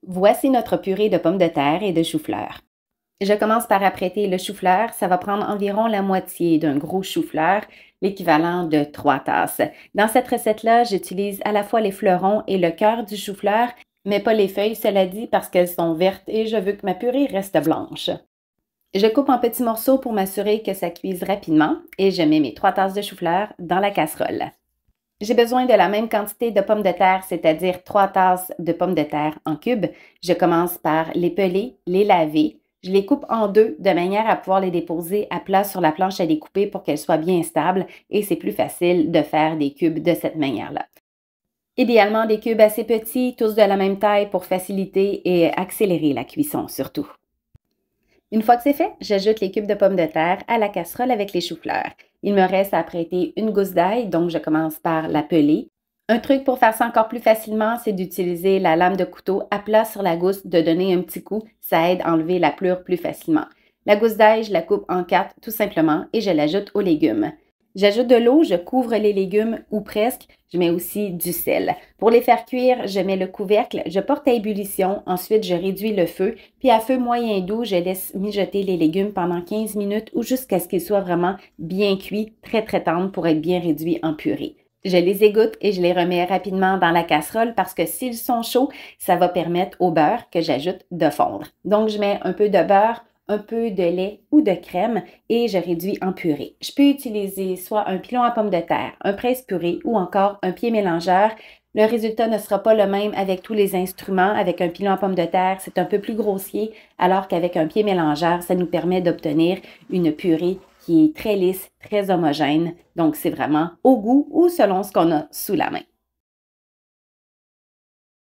Voici notre purée de pommes de terre et de chou-fleur. Je commence par apprêter le chou-fleur. Ça va prendre environ la moitié d'un gros chou-fleur, l'équivalent de 3 tasses. Dans cette recette-là, j'utilise à la fois les fleurons et le cœur du chou-fleur, mais pas les feuilles, cela dit, parce qu'elles sont vertes et je veux que ma purée reste blanche. Je coupe en petits morceaux pour m'assurer que ça cuise rapidement et je mets mes 3 tasses de chou-fleur dans la casserole. J'ai besoin de la même quantité de pommes de terre, c'est-à-dire 3 tasses de pommes de terre en cubes. Je commence par les peler, les laver. Je les coupe en deux de manière à pouvoir les déposer à plat sur la planche à découper pour qu'elles soient bien stables et c'est plus facile de faire des cubes de cette manière-là. Idéalement des cubes assez petits, tous de la même taille pour faciliter et accélérer la cuisson surtout. Une fois que c'est fait, j'ajoute les cubes de pommes de terre à la casserole avec les choux-fleurs. Il me reste à apprêter une gousse d'ail, donc je commence par la peler. Un truc pour faire ça encore plus facilement, c'est d'utiliser la lame de couteau à plat sur la gousse, de donner un petit coup, ça aide à enlever la pelure plus facilement. La gousse d'ail, je la coupe en 4 tout simplement et je l'ajoute aux légumes. J'ajoute de l'eau, je couvre les légumes ou presque, je mets aussi du sel. Pour les faire cuire, je mets le couvercle, je porte à ébullition, ensuite je réduis le feu, puis à feu moyen doux, je laisse mijoter les légumes pendant 15 minutes ou jusqu'à ce qu'ils soient vraiment bien cuits, très tendres pour être bien réduits en purée. Je les égoutte et je les remets rapidement dans la casserole parce que s'ils sont chauds, ça va permettre au beurre que j'ajoute de fondre. Donc, je mets un peu de beurre, un peu de lait ou de crème et je réduis en purée. Je peux utiliser soit un pilon à pommes de terre, un presse-purée ou encore un pied mélangeur. Le résultat ne sera pas le même avec tous les instruments. Avec un pilon à pommes de terre, c'est un peu plus grossier, alors qu'avec un pied mélangeur, ça nous permet d'obtenir une purée qui est très lisse, très homogène. Donc, c'est vraiment au goût ou selon ce qu'on a sous la main.